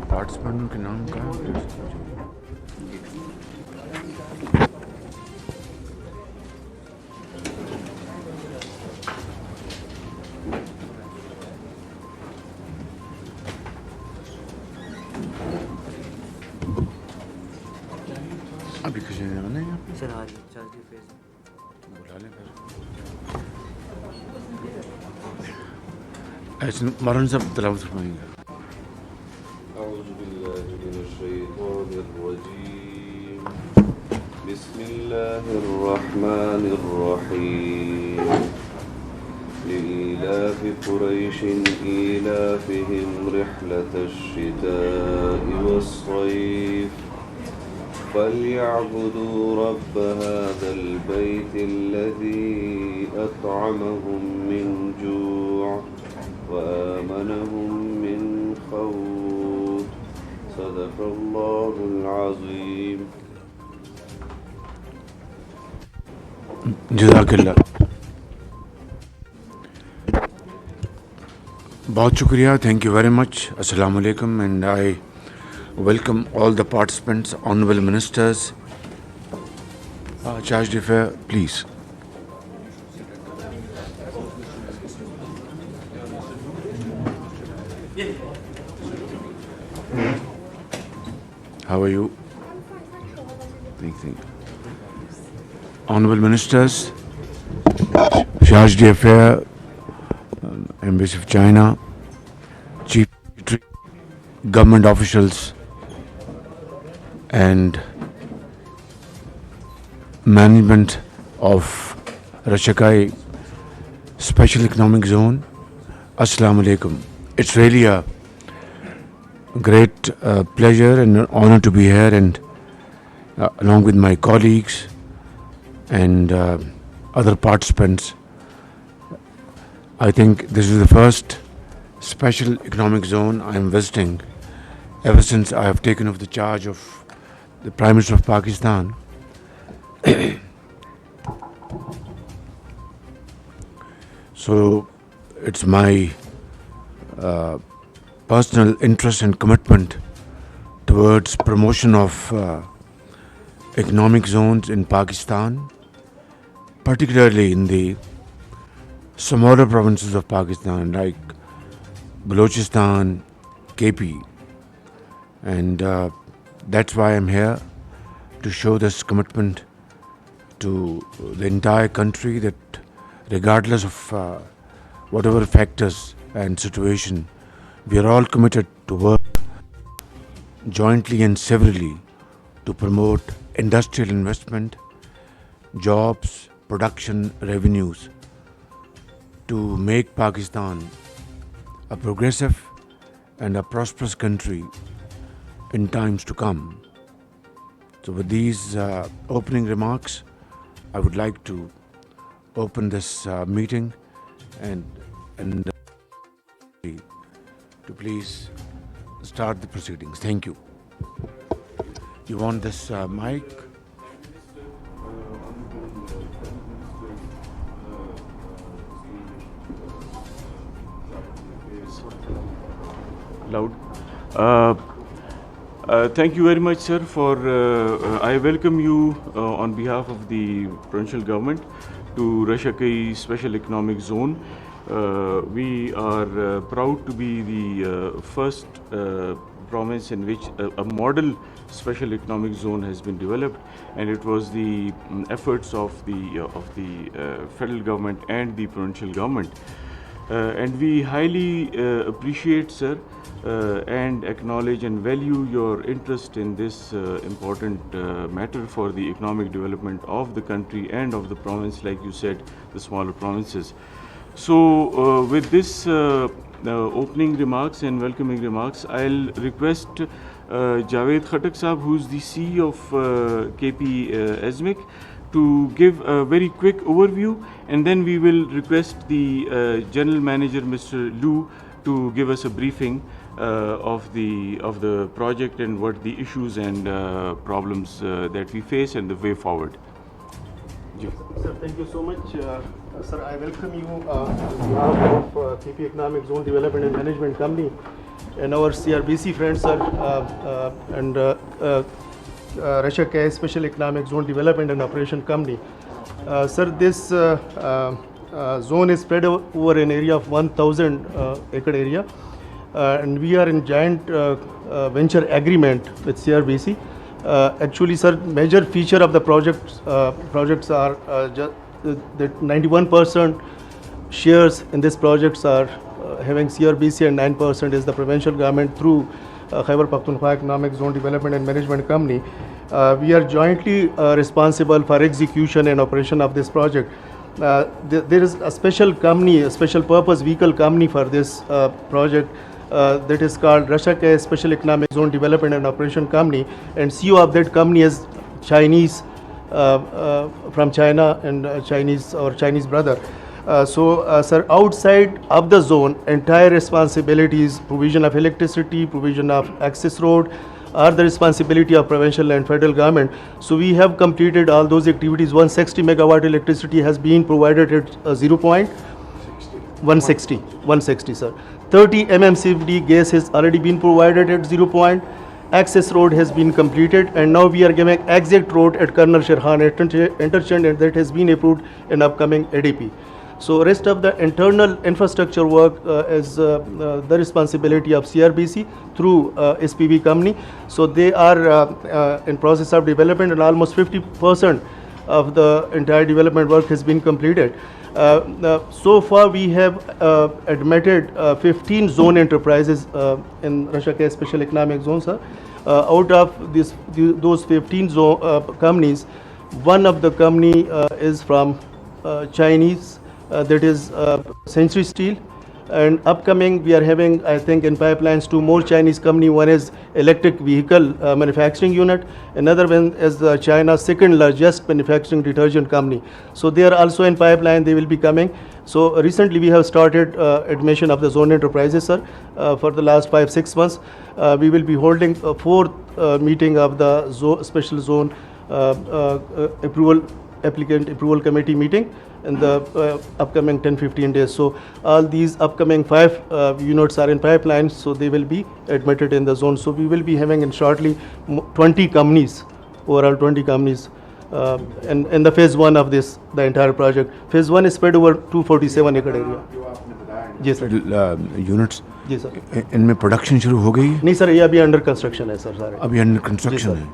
Participant के नाम क्या है? अभी किसी ने बना है सर आज चार्ज पे बुला लें फिर ऐसे मरण सब तलावत फरमाएंगे أعوذ بالله من الشيطان الرجيم بسم الله الرحمن الرحيم لإيلاف قريش إيلافهم رحلة الشتاء والصيف فليعبدوا رب هذا البيت الذي أطعمهم من جوع وآمنهم من خوف صدق الله العظيم. جزاک اللہ. بہت شکریہ. Thank you very much. السلام علیکم and I welcome all the participants, honorable ministers. Charge d'affaires, please. How are you? Thank you. Honorable ministers, Charge d'affaires, Embassy of China, Chief Secretary, government officials, and management of Rishkei Special Economic Zone. Assalamu alaikum. It's really a great pleasure and an honor to be here and along with my colleagues and other participants. I think this is the first special economic zone I am visiting ever since I have taken over the charge of the Prime Minister of Pakistan. So it's my personal interest and commitment towards promotion of economic zones in Pakistan, particularly in the smaller provinces of Pakistan like Balochistan, Kp. And that's why I'm here, to show this commitment to the entire country, that regardless of whatever factors and situation, we are all committed to work jointly and severally to promote industrial investment, jobs, production, revenues, to make Pakistan a progressive and a prosperous country in times to come. So with these opening remarks, I would like to open this meeting and to please start the proceedings. Thank you. You want this mic? Loud. Thank you very much, sir, for I welcome you on behalf of the provincial government to Rishkei Special Economic Zone. We are proud to be the first province in which a model special economic zone has been developed, and it was the efforts of the federal government and the provincial government. And we highly appreciate, sir, and acknowledge and value your interest in this important matter for the economic development of the country and of the province, like you said, the smaller provinces. So with this opening remarks and welcoming remarks, I'll request Javed Khatak Sahab, who's the CEO of Crbcaver, to give a very quick overview, and then we will request the General Manager, Mr. Liu, to give us a briefing of the project and what the issues and problems that we face and the way forward. Sir, thank you so much. Sir, I welcome you on behalf of Crbc Economic Zone Development and Management Company and our CRBC friends, sir, and Rishkei Special Economic Zone Development and Operation Company. Sir, this zone is spread over an area of 1,000 acre area, and we are in joint venture agreement with CRBC. Actually, sir, major feature of the projects are that 91% shares in this projects are having CRBC, and 9% is the provincial government through Khyber Pakhtunkhwa Economic Zone Development and Management Company. We are jointly responsible for execution and operation of this project. There is a special company, a special purpose vehicle company for this project that is called Rishkei Special Economic Zone Development and Operation Company, and CEO of that company is Chinese from China, and Chinese brother. Sir, outside of the zone, entire responsibilities, provision of electricity, provision of access road, are the responsibility of provincial and federal government. So we have completed all those activities. 160 megawatt electricity has been provided at 160, sir. 30 mmCFD gas has already been provided at 0 point. Access road has been completed, and now we are giving exit road at Colonel Sherhan interchange, and that has been approved in upcoming ADP. So rest of the internal infrastructure work is the responsibility of CRBC through SPV company. So they are in process of development, and almost 50% of the entire development work has been completed. So far we have admitted 15 zone enterprises in Rishkei Special Economic Zone, sir. Out of those 15 companies, one of the company is from Chinese, that is Century Steel, and upcoming we are having, I think, in pipelines 2 more Chinese company. One is electric vehicle manufacturing unit, another one is China's second largest manufacturing detergent company. So they are also in pipeline, they will be coming. So recently we have started admission of the zone enterprises, sir. For the last 5-6 months we will be holding a 4th meeting of the special zone applicant approval committee meeting in the upcoming 10-15 days. So all these upcoming 5 units are in pipeline, so they will be admitted in the zone. So we will be having in shortly 20 companies, overall 20 companies in the phase 1 of this, the entire project. Phase 1 is spread over 247 acre area. Ji sir, units ji sir, इनमें production शुरू हो गई है? नहीं sir, ये अभी under construction है sir, सारे अभी अंडर कंस्ट्रक्शन है.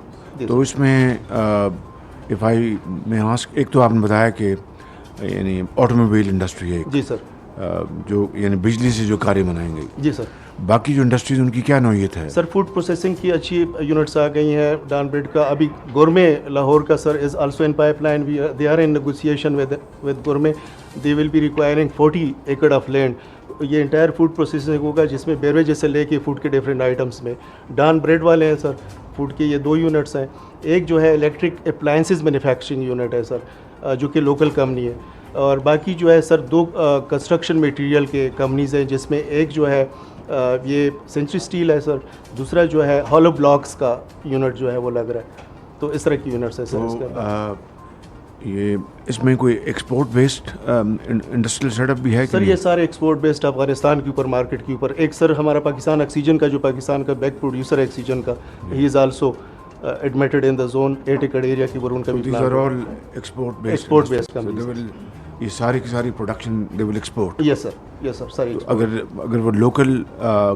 तो इसमें इफ़ आई मैं आस्क, एक तो आपने बताया कि यानी ऑटोमोबाइल इंडस्ट्री है जी सर, जो यानी बिजली से जो कार्य बनाएंगे. जी सर. बाकी जो इंडस्ट्रीज उनकी क्या नौयत है? सर, फूड प्रोसेसिंग की अच्छी यूनिट्स आ गई हैं. डान ब्रेड का अभी गोरमे लाहौर का sir is also in pipeline. They are in negotiation with Gourmet. They will be requiring 40 acre of land. ये इंटायर फूड प्रोसेसिंग होगा, जिसमें बेवरेजेस से लेके फूड के डिफरेंट आइटम्स में. डान ब्रेड वाले हैं सर, फूड के ये 2 यूनिट्स हैं. एक जो है इलेक्ट्रिक अप्लायंसेस मैन्युफैक्चरिंग यूनिट है सर, जो कि लोकल कंपनी है. और बाकी जो है सर 2 कंस्ट्रक्शन मटेरियल के कंपनीज़ हैं, जिसमें एक जो है ये सेंचुरी स्टील है सर, दूसरा जो है हॉलो ब्लॉक्स का यूनिट जो है वो लग रहा है. तो इस तरह की यूनिट्स है सर. इसका ये इसमें कोई एक्सपोर्ट बेस्ड इंडस्ट्रियल सेटअप भी है सर? ये सारे एक्सपोर्ट बेस्ड अफगानिस्तान के ऊपर, मार्केट के ऊपर. एक सर हमारा पाकिस्तान ऑक्सीजन का, जो पाकिस्तान का बैक प्रोड्यूसर है ऑक्सीजन का, he is also admitted in the zone 8 acre area की, और उनका भी these are all export based companies. یہ ساری کی ساری پروڈکشن دے ول ایکسپورٹ. یس سر, یس سر, ساری. اگر وہ لوکل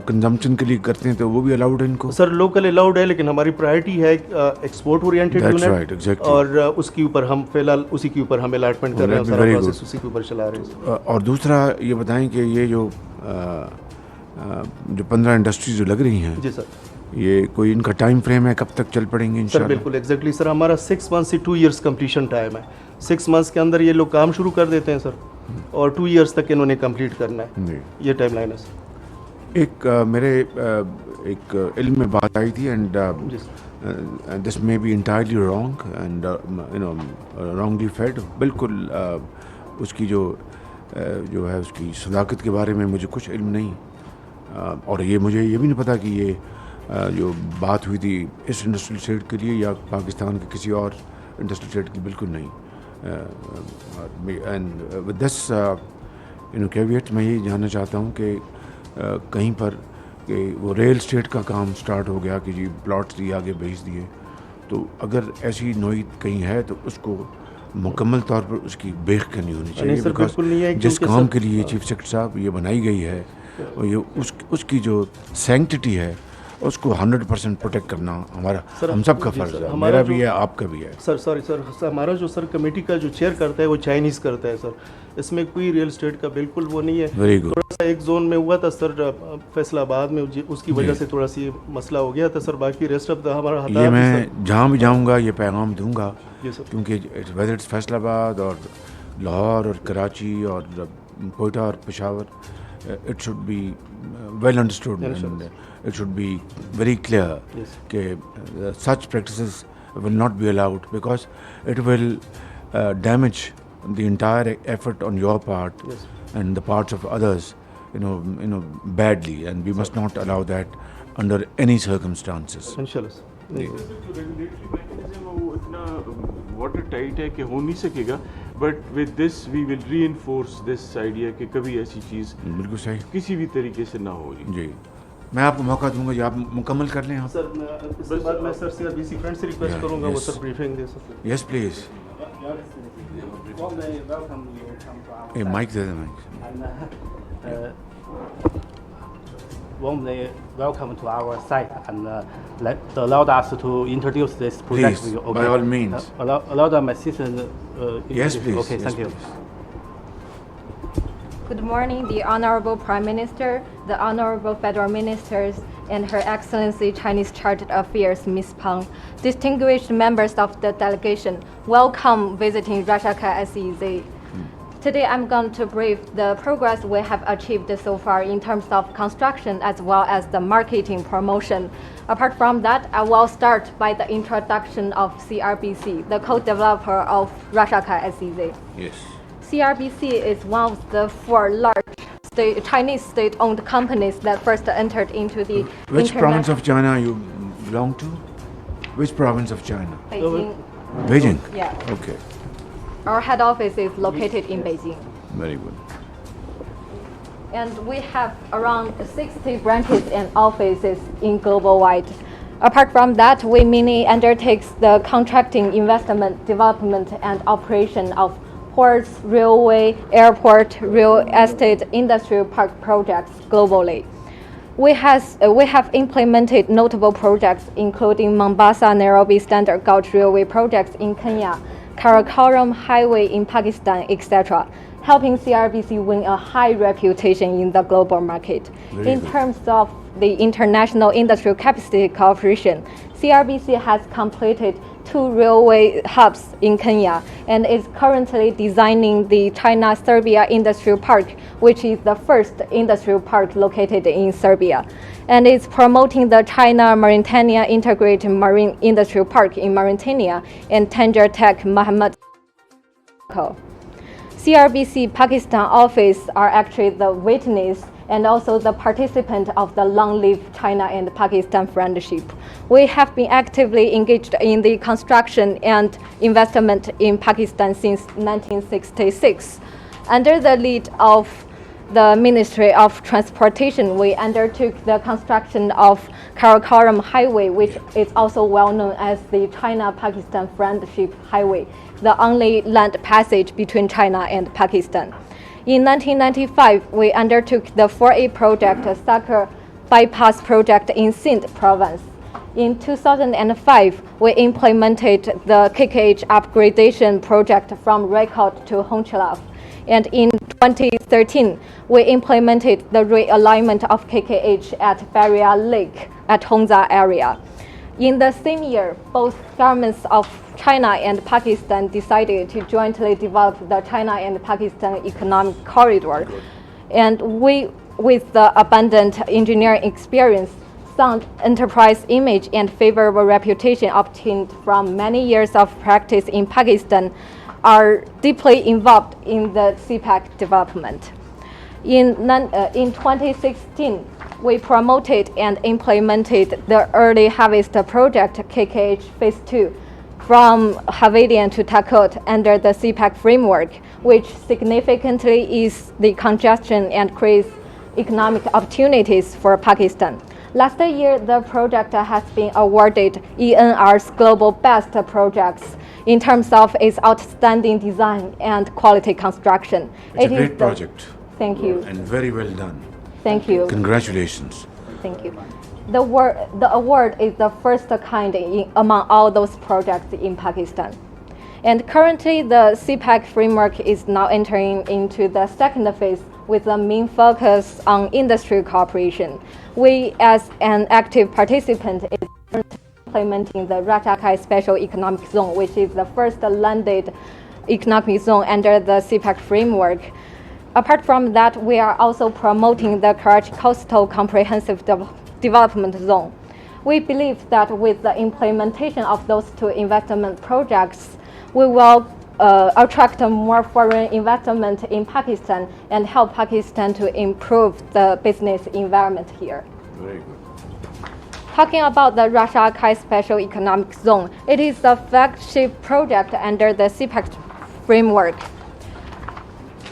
کنزمپشن کے لیے کرتے ہیں تو وہ بھی الاؤڈ ہے ان کو؟ سر لوکل الاؤڈ ہے, لیکن ہماری پرائرٹی ہے ایکسپورٹ اورینٹیڈ یونٹ, اور اس کے اوپر ہم فی الحال اسی کے اوپر ہم الاٹمنٹ کر رہے ہیں, سارا پروسیس اسی کے اوپر چلا رہے ہیں. اور دوسرا یہ بتائیں کہ یہ جو 15 انڈسٹریز جو لگ رہی ہیں, جی سر, یہ کوئی ان کا ٹائم فریم ہے کب تک چل پڑیں گے انشاءاللہ؟ سر بالکل ایگزیکٹلی سر, ہمارا 6 months سے 2 years کمپلیشن ٹائم ہے. 6 months کے اندر یہ لوگ کام شروع کر دیتے ہیں سر, اور 2 years تک انہوں نے کمپلیٹ کرنا ہے, یہ ٹائم لائن ہے سر. ایک میرے ایک علم میں بات آئی تھی, and this may be entirely wrong and wrongly fed. بالکل اس کی جو ہے اس کی صداقت کے بارے میں مجھے کچھ علم نہیں, اور یہ مجھے یہ بھی نہیں پتہ کہ یہ جو بات ہوئی تھی اس انڈسٹریل اسٹیٹ کے لیے یا پاکستان کے کسی اور انڈسٹریل اسٹیٹ کی, بالکل نہیں. اینڈ ود دس کیویٹ میں یہ جاننا چاہتا ہوں کہ کہیں پر کہ وہ ریل اسٹیٹ کا کام سٹارٹ ہو گیا کہ جی پلاٹس دیے آگے بھیج دیے, تو اگر ایسی نوعیت کہیں ہے تو اس کو مکمل طور پر اس کی بیخ کرنی ہونی چاہیے, بیکاز جس کام کے لیے چیف سیکرٹری صاحب یہ بنائی گئی ہے, اور یہ اس کی جو سینکٹٹی ہے اس کو 100% پروٹیکٹ کرنا ہمارا ہم سب کا فرض ہے, میرا بھی ہے, آپ کا بھی ہے. سر سوری سر, ہمارا جو سر کمیٹی کا جو چیئر کرتا ہے وہ چائنیز کرتا ہے سر, اس میں کوئی ریئل اسٹیٹ کا بالکل وہ نہیں ہے. Very good. تھوڑا سا ایک زون میں ہوا تھا سر فیصلہ آباد میں, اس کی وجہ سے تھوڑا سی یہ مسئلہ ہو گیا تھا سر, باقی ریسٹ آف ہمارا یہ میں جہاں بھی جاؤں گا یہ پیغام دوں گا, کیونکہ ویدر اٹس فیصل آباد اور لاہور اور کراچی اور کوئٹہ اور Peshawar, it should be well understood and it should be very clear that such practices will not be allowed, because it will damage the entire effort on your part and the parts of others, badly, and we must not allow that under any circumstances. Inshallah sir. Regulatory mechanism وہ اتنا watertight ہے کہ ہو نہیں سکے گا, but with this we will reinforce this idea کہ کبھی ایسی چیز بالکل صحیح کسی بھی طریقے سے نہ ہو. جی میں آپ کو موقع دوں گا, جی آپ مکمل کر لیں. آپ سر اس کے بعد میں سر CRBC فرینڈ سے ریکویسٹ کروں گا وہ سر بریفنگ دے سکتے. یس پلیز. مائک دے دیں. Mic. Warmly welcome to our site and allowed us to introduce this project. Please, okay. by all means. Allow my assistant. Yes, please. Okay, yes, thank please. you. Good morning, the Honorable Prime Minister, the Honorable Federal Ministers, and Her Excellency Chinese Chartered Affairs, Ms. Peng, distinguished members of the delegation, welcome visiting Rashaka SEZ. Today I'm going to brief the progress we have achieved so far in terms of construction as well as the marketing promotion. Apart from that, I will start by the introduction of CRBC, the co-developer of Rashaka SEZ. Yes. CRBC is one of the 4 large Chinese state-owned companies that first entered into the Which province of China you belong to? Which province of China? Beijing. Beijing? Yeah. Okay. Our head office is located in Beijing. Very good. And we have around 60 branches and offices in global wide. Apart from that, we mainly undertake the contracting, investment, development, and operation of ports, railway, airport, real estate, industrial park projects globally. We have implemented notable projects including Mombasa-Nairobi Standard Gauge Railway projects in Kenya, Karakoram Highway in Pakistan, etc., helping CRBC win a high reputation in the global market. In terms of the international industrial capacity cooperation, CRBC has completed 2 railway hubs in Kenya and is currently designing the China-Serbia Industrial Park, which is the first industrial park located in Serbia, and is promoting the China-Mauritania Integrated Marine Industrial Park in Mauritania and Tanger Tech Mohammed. CRBC Pakistan office are actually the witness and also the participant of the long-live China and Pakistan friendship. We have been actively engaged in the construction and investment in Pakistan since 1966. Under the lead of the Ministry of Transportation, we undertook the construction of Karakoram Highway, which is also well known as the China-Pakistan Friendship Highway, the only land passage between China and Pakistan. In 1995, we undertook the 4A project, Sakar Bypass Project in Sindh province. In 2005, we implemented the KKH upgradation project from Record to Honchalaf. And in 2013, we implemented the realignment of KKH at Barrier Lake at Hongza area. In the same year, both governments of China and Pakistan decided to jointly develop the China and Pakistan Economic Corridor. And we, with the abundant engineering experience, sound enterprise image, and favorable reputation obtained from many years of practice in Pakistan, are deeply involved in the CPEC development. In 2016, we promoted and implemented the Early Harvest Project KKH Phase 2 from Havadian to Takot under the CPEC framework, which significantly eases the congestion and creates economic opportunities for Pakistan. Last year, the project has been awarded ENR's Global Best Projects in terms of its outstanding design and quality construction. It's a great project. Thank you. And very well done. Thank you. Congratulations. Thank you. The award is the first kind among all those projects in Pakistan. And currently, the CPEC framework is now entering into the second phase with a main focus on industry cooperation. We, as an active participant, is implementing the Rajshahi Special Economic Zone, which is the first landed economic zone under the CPEC framework. Apart from that, we are also promoting the Karachi Coastal Comprehensive Development Zone. We believe that with the implementation of those two investment projects, we will attract more foreign investment in Pakistan and help Pakistan to improve the business environment here. Very good. Talking about the Rajshahi Special Economic Zone, it is the flagship project under the CPEC framework.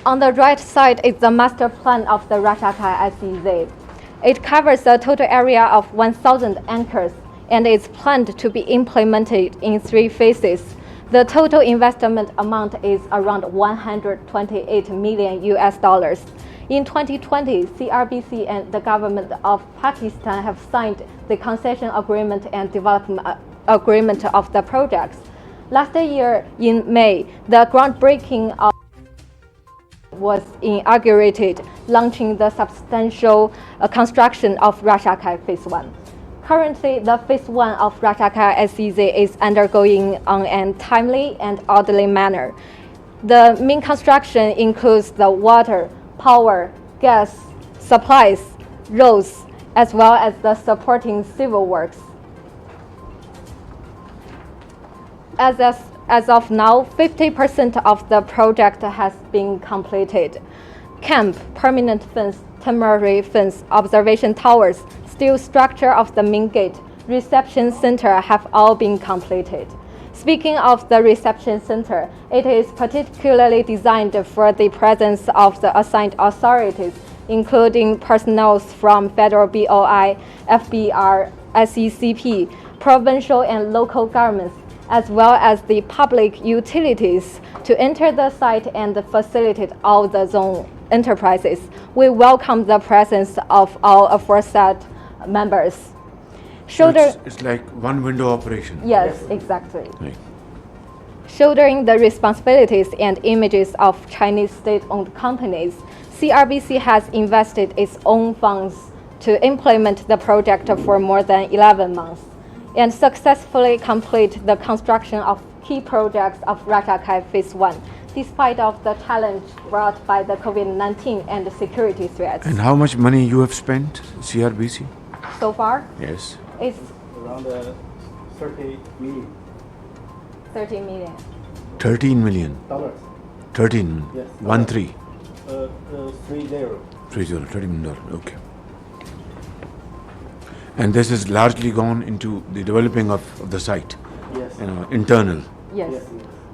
On the right side is the master plan of the Rajshahi SEZ. It covers a total area of 1,000 acres and is planned to be implemented in 3 phases. The total investment amount is around $128 million. In 2020, CRBC and the government of Pakistan have signed the concession agreement and development agreement of the projects. Last year in May, the groundbreaking was inaugurated, launching the substantial construction of Rajshahi Phase 1. Currently, the Phase 1 of Rajshahi SEZ is undergoing on a timely and orderly manner. The main construction includes the water, power, gas, supplies, roads, as well as the supporting civil works. As of now, 50% of the project has been completed. Camp, permanent fence, temporary fence, observation towers, steel structure of the main gate, reception center have all been completed. Speaking of the reception center, it is particularly designed for the presence of the assigned authorities, including personnel from Federal BOI, FBR, SECP, provincial and local governments, as well as the public utilities to enter the site and facilitate all the zone enterprises. We welcome the presence of all aforesaid members. So it's like one window operation. Yes, exactly. Right. Shouldering the responsibilities and images of Chinese state-owned companies, CRBC has invested its own funds to implement the project for more than 11 months and successfully complete the construction of key projects of Rajshahi Phase 1, despite of the challenge brought by the COVID-19 and the security threats. And how much money you have spent, CRBC? So far, Yes. it's Around 30 million. 30 million. 13 million. Dollars. 13 million. Yes. 13. 30. 30 million dollars. Okay. And this is largely gone into the developing of the site. Yes. Internal Yes.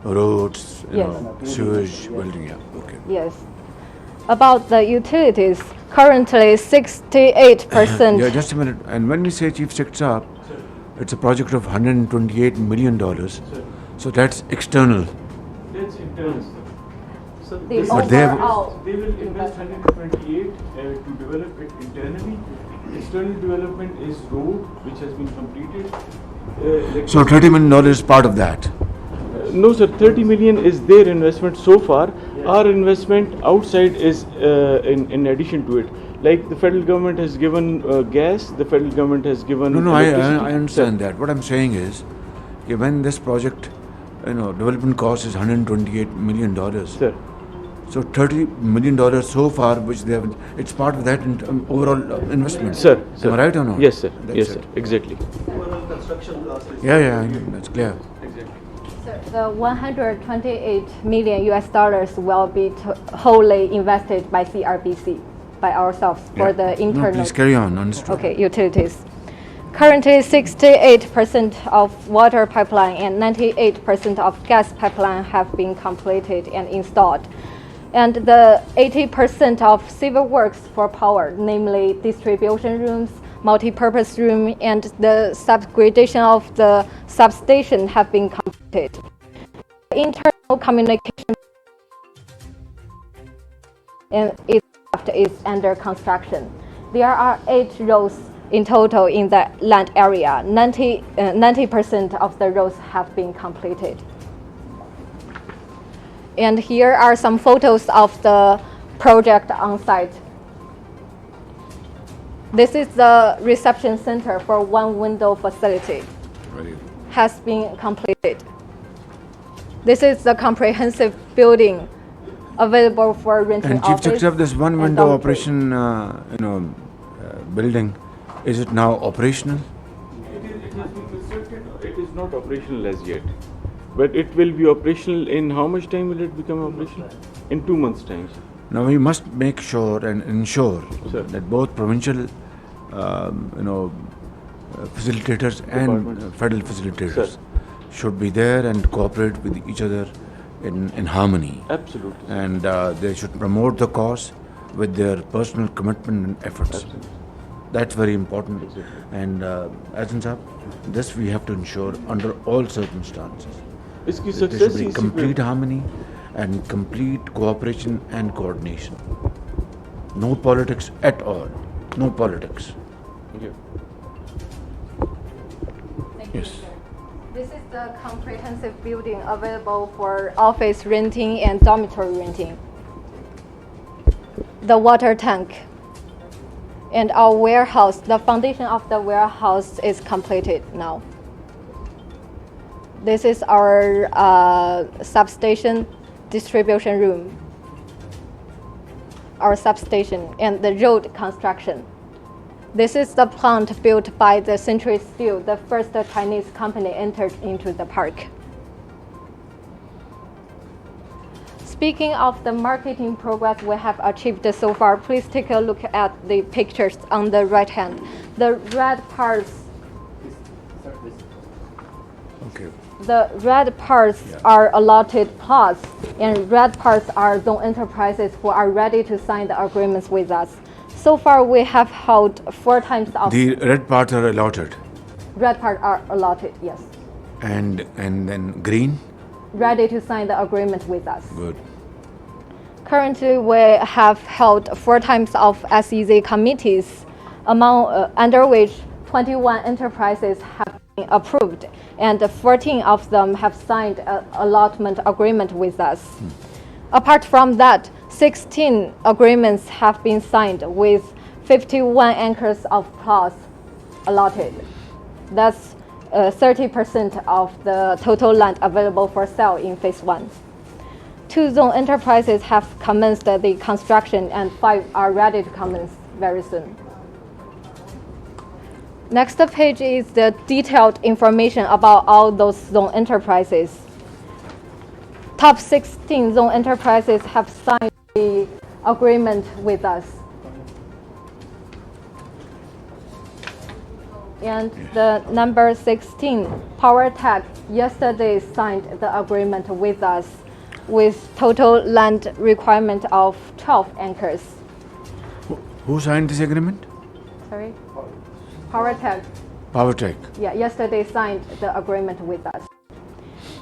roads, Yes. sewage, building. Yeah. Okay. Yes. About the utilities, currently 68%. Yeah, just a minute. And when we say Chief Secretary, it's a project of $128 million. So that's external. That's internal, sir. So The this But they have- overall They will invest 128 to develop it internally. External development is road, which has been completed. So $30 million is part of that. No, sir. 30 million is their investment so far. Our investment outside is in addition to it. Like the federal government has given gas, the federal government has given. No, I electricity. understand that. What I'm saying is, okay, when this project, development cost is $128 million. Sir. So $30 million so far, which they have, it's part of that overall investment. Sir. Am I right or not? Yes, sir. That's Yes, it. sir. Exactly. overall construction cost is. Yeah, that's clear. The 128 million US dollars will be wholly invested by CRBC, by ourselves, for Yeah. the No, internal. please carry on. Understood. Okay, utilities. Currently, 68% of water pipeline and 98% of gas pipeline have been completed and installed. And the 80% of civil works for power, namely distribution rooms, multi-purpose room, and the subgradation of the substation have been completed. Internal communication and is under construction. There are 8 roads in total in the land area. 90% of the roads have been completed. And here are some photos of the project on site. This is the reception center for one window facility. Right. Has been completed. This is the comprehensive building available for renting And Chief office. Secretary, this one and window dormitory. operation, building, is it now operational? It has been constructed. It is not operational as yet. But it will be operational in how much time will it become operational? In 2 months' time, sir. Now we must make sure and ensure Sir. that both provincial, facilitators and Departments. federal facilitators Sir. should be there and cooperate with each other in harmony. Absolutely. And they should promote the cause with their personal commitment and efforts. Absolutely. That's very important. Exactly. And Azan Saab, this we have to ensure under all circumstances. इसकी There success should be इसी complete पे- harmony and complete cooperation and coordination. No politics at all. No politics. Yeah. Yes. This is the comprehensive building available for office renting and dormitory renting. The water tank and our warehouse, the foundation of the warehouse is completed now. This is our substation distribution room, our substation, and the road construction. This is the plant built by the Century Steel, the first Chinese company entered into the park. Speaking of the marketing progress we have achieved so far, please take a look at the pictures on the right hand. The red parts, Okay. the red parts are allotted plots, and red parts are zone enterprises who are ready to sign the agreements with us. So far, we have held 4 times of The red parts are allotted. red part are allotted, yes, And then green? ready to sign the agreement with us. Good. Currently, we have held 4 times of SEZ committees, under which 21 enterprises have been approved, and 14 of them have signed an allotment agreement with us. Apart from that, 16 agreements have been signed with 51 acres of plots allotted. That's 30% of the total land available for sale in phase 1. 2 zone enterprises have commenced the construction, and 5 are ready to commence very soon. Next page is the detailed information about all those zone enterprises. Top 16 zone enterprises have signed the agreement with us. And the number 16, PowerTech, yesterday signed the agreement with us. with total land requirement of 12 acres. Who signed this agreement? Sorry? PowerTech. PowerTech. Yeah, yesterday signed the agreement with us.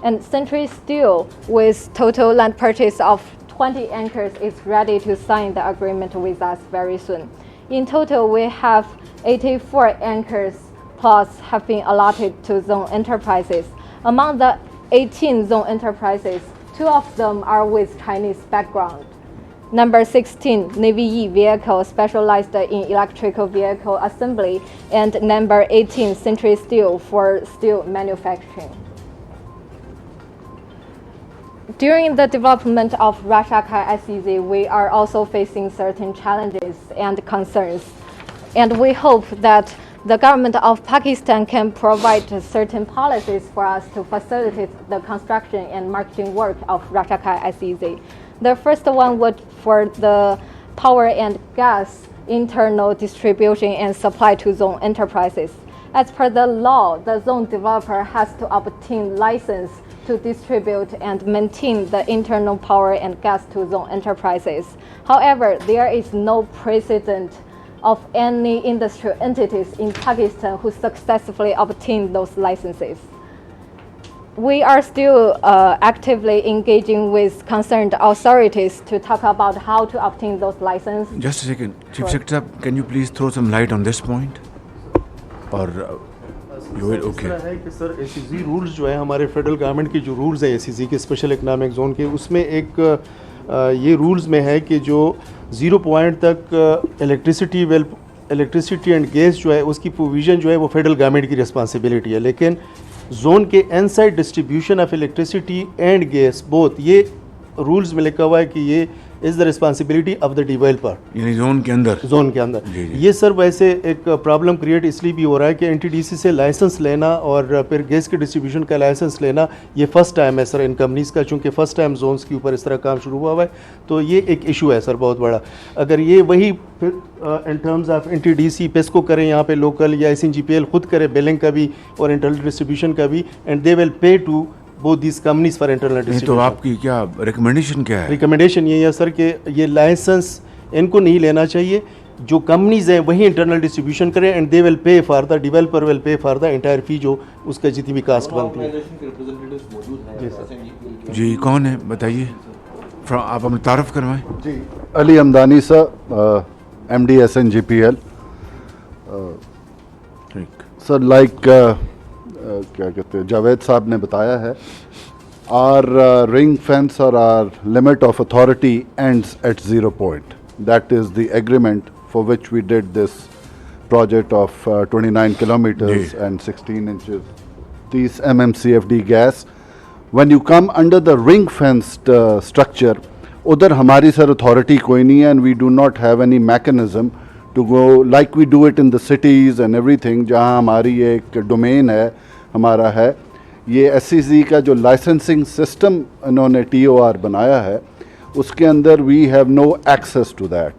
And Century Steel, with total land purchase of 20 acres, is ready to sign the agreement with us very soon. In total, we have 84 acres plus have been allotted to zone enterprises. Among the 18 zone enterprises, 2 of them are with Chinese background. Number 16, Navy E vehicle specialized in electrical vehicle assembly, and number 18, Century Steel for steel manufacturing. During the development of Rashkai SEZ, we are also facing certain challenges and concerns. And we hope that the government of Pakistan can provide certain policies for us to facilitate the construction and marketing work of Rashkai SEZ. The first one would for the power and gas internal distribution and supply to zone enterprises. As per the law, the zone developer has to obtain license to distribute and maintain the internal power and gas to zone enterprises. However, there is no precedent of any industrial entities in Pakistan who successfully obtained those licenses. We are still actively engaging with concerned authorities to talk about how to obtain those licenses. Just a second. Chief Secretary, can you please throw some light on this point? Or you will okay? इस तरह है कि sir ACZ rules जो है हमारे federal government की जो rules है ACZ के स्पेशल इकोनॉमिक जोन के, उसमें एक ये रूल्स में है कि जो 0 पॉइंट तक इलेक्ट्रिसिटी एंड गैस जो है उसकी प्रोविज़न जो है वो फेडरल गवर्नमेंट की रिस्पॉन्सिबिलिटी है, लेकिन जोन के inside distribution of electricity and gas both ये रूल्स में लिखा हुआ है कि ये is the responsibility of the developer, यानी जोन के अंदर जी। ये सर वैसे एक प्रॉब्लम क्रिएट इसलिए भी हो रहा है कि NTDC से लाइसेंस लेना और फिर गैस के डिस्ट्रीब्यूशन का लाइसेंस लेना ये फर्स्ट टाइम है सर इन कंपनीज़ का, चूँकि फ़र्स्ट टाइम जोन्स के ऊपर इस तरह काम शुरू हुआ है, तो ये एक इशू है सर बहुत बड़ा। अगर ये वही फिर in terms of NTDC PESCO करें यहाँ पे लोकल, या SNGPL खुद करे बिलिंग का भी और इंटरनल डिस्ट्रीब्यूशन का भी, and they will pay to both these companies for internal distribution. तो आपकी क्या रिकमेंडेशन क्या है? रिकमेंडेशन ये है सर कि ये लाइसेंस इनको नहीं लेना चाहिए, जो कंपनीज हैं वही इंटरनल डिस्ट्रीब्यूशन करें, and they will pay for the developer will pay for the entire fee जो उसका जितनी भी कास्ट बनती है। जी सर। जी कौन है बताइए, आप हमें तारफ़ करवाएं। जी Ali Hamdani sir, MD SNGPL। Sir like क्या कहते हैं जावेद साहब ने बताया है, आर रिंग फेंस और our limit of authority ends at 0 point. That is the agreement for which we did this project of 29 kilometers and 16 inches, 30 mmCFD gas. When you come under the ring fenced structure, उधर हमारी sir authority कोई नहीं है, and we do not have any mechanism to go like we do it in the cities and everything, जहाँ हमारी एक domain है हमारा है। ये SEZ का जो लाइसेंसिंग सिस्टम इन्होंने TOR बनाया है उसके अंदर we have no access to that.